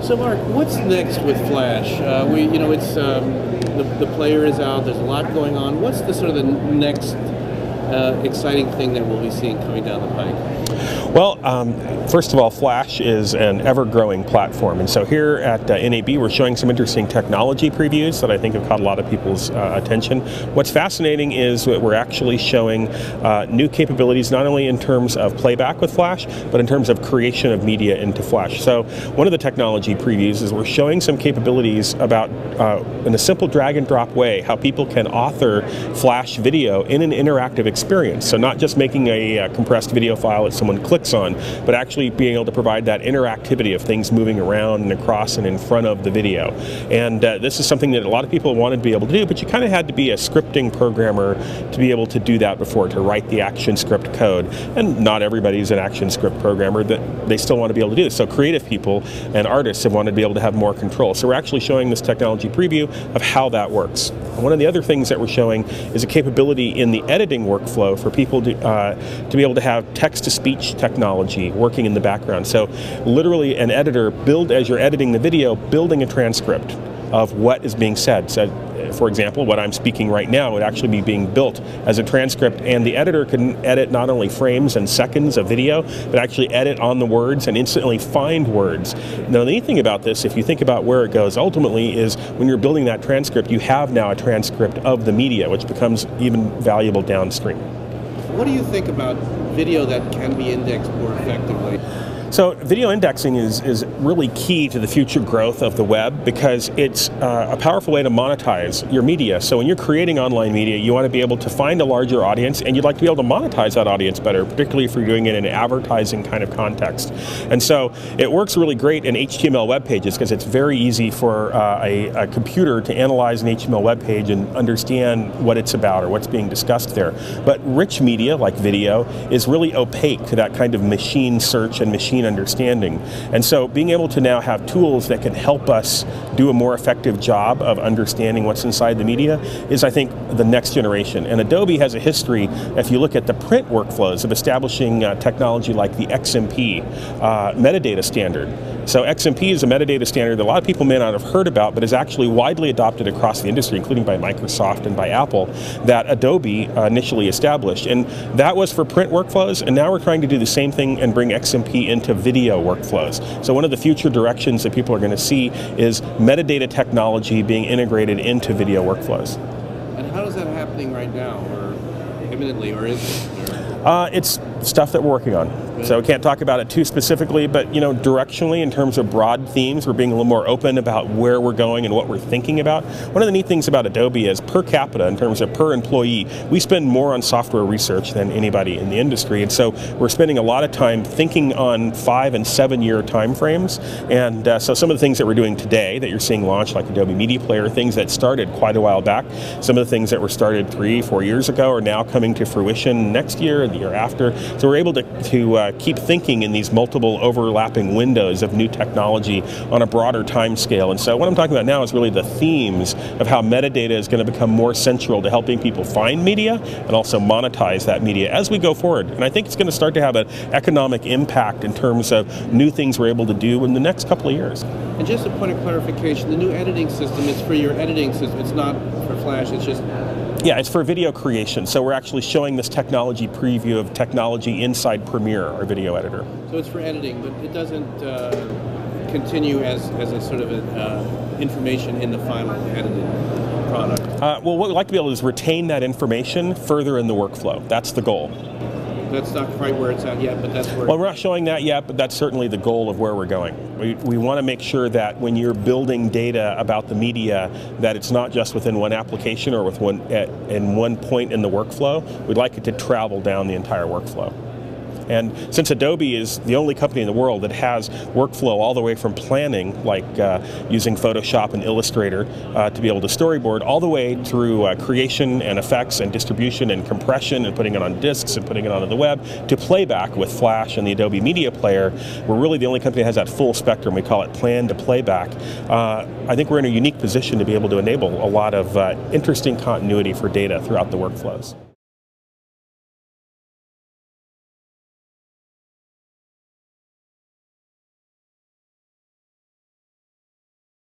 So Mark, what's next with Flash? It's the player is out. There's a lot going on. What's the sort of the next exciting thing that we'll be seeing coming down the pike? Well, first of all, Flash is an ever-growing platform, and so here at NAB we're showing some interesting technology previews that I think have caught a lot of people's attention. What's fascinating is that we're actually showing new capabilities not only in terms of playback with Flash, but in terms of creation of media into Flash. So one of the technology previews is we're showing some capabilities about, in a simple drag and drop way, how people can author Flash video in an interactive experience. So not just making a compressed video file that someone clicks on, but actually being able to provide that interactivity of things moving around and across and in front of the video. And this is something that a lot of people wanted to be able to do, but you kind of had to be a scripting programmer to be able to do that before, to write the action script code. And not everybody's an action script programmer, that they still want to be able to do this. So creative people and artists have wanted to be able to have more control. So we're actually showing this technology preview of how that works. And one of the other things that we're showing is a capability in the editing workflow for people to be able to have text-to-speech technology working in the background. So literally an editor, as you're editing the video, building a transcript of what is being said. So, for example, what I'm speaking right now would actually be being built as a transcript, and the editor can edit not only frames and seconds of video, but actually edit on the words and instantly find words. Now, the neat thing about this, if you think about where it goes ultimately, is when you're building that transcript, you have now a transcript of the media, which becomes even valuable downstream. What do you think about video that can be indexed more effectively? So video indexing is really key to the future growth of the web, because it's a powerful way to monetize your media. So when you're creating online media, you want to be able to find a larger audience, and you'd like to be able to monetize that audience better, particularly if you're doing it in an advertising kind of context. And so it works really great in HTML web pages, because it's very easy for a computer to analyze an HTML web page and understand what it's about or what's being discussed there. But rich media, like video, is really opaque to that kind of machine search and machine understanding. And so being able to now have tools that can help us do a more effective job of understanding what's inside the media is, I think, the next generation. And Adobe has a history, if you look at the print workflows, of establishing technology like the XMP metadata standard. So XMP is a metadata standard that a lot of people may not have heard about, but is actually widely adopted across the industry, including by Microsoft and by Apple, that Adobe initially established. And that was for print workflows, and now we're trying to do the same thing and bring XMP into video workflows. So one of the future directions that people are going to see is metadata technology being integrated into video workflows. And how is that happening right now, or imminently, or is it? It's stuff that we're working on. So we can't talk about it too specifically, but directionally, in terms of broad themes, we're being a little more open about where we're going and what we're thinking about. One of the neat things about Adobe is, per capita, in terms of per employee, we spend more on software research than anybody in the industry, and so we're spending a lot of time thinking on 5- and 7-year time frames. And so some of the things that we're doing today that you're seeing launched, like Adobe Media Player, things that started quite a while back, some of the things that were started 3-4 years ago are now coming to fruition next year, the year after. So we're able to keep thinking in these multiple overlapping windows of new technology on a broader time scale. And so what I'm talking about now is really the themes of how metadata is going to become more central to helping people find media and also monetize that media as we go forward. And I think it's going to start to have an economic impact in terms of new things we're able to do in the next couple of years. And just a point of clarification, the new editing system is for your editing system. It's not for Flash, it's just... Yeah, it's for video creation. So we're actually showing this technology preview of technology inside Premiere, our video editor. So it's for editing, but it doesn't continue as a sort of information in the final edited product? Well, what we'd like to be able to do is retain that information further in the workflow. That's the goal. That's not quite where it's at yet, but that's where... Well, we're not showing that yet, but that's certainly the goal of where we're going. We want to make sure that when you're building data about the media, that it's not just within one application or with in one point in the workflow. We'd like it to travel down the entire workflow. And since Adobe is the only company in the world that has workflow all the way from planning, like using Photoshop and Illustrator to be able to storyboard, all the way through creation and effects and distribution and compression and putting it on disks and putting it onto the web, to playback with Flash and the Adobe Media Player, we're really the only company that has that full spectrum. We call it plan to playback. I think we're in a unique position to be able to enable a lot of interesting continuity for data throughout the workflows.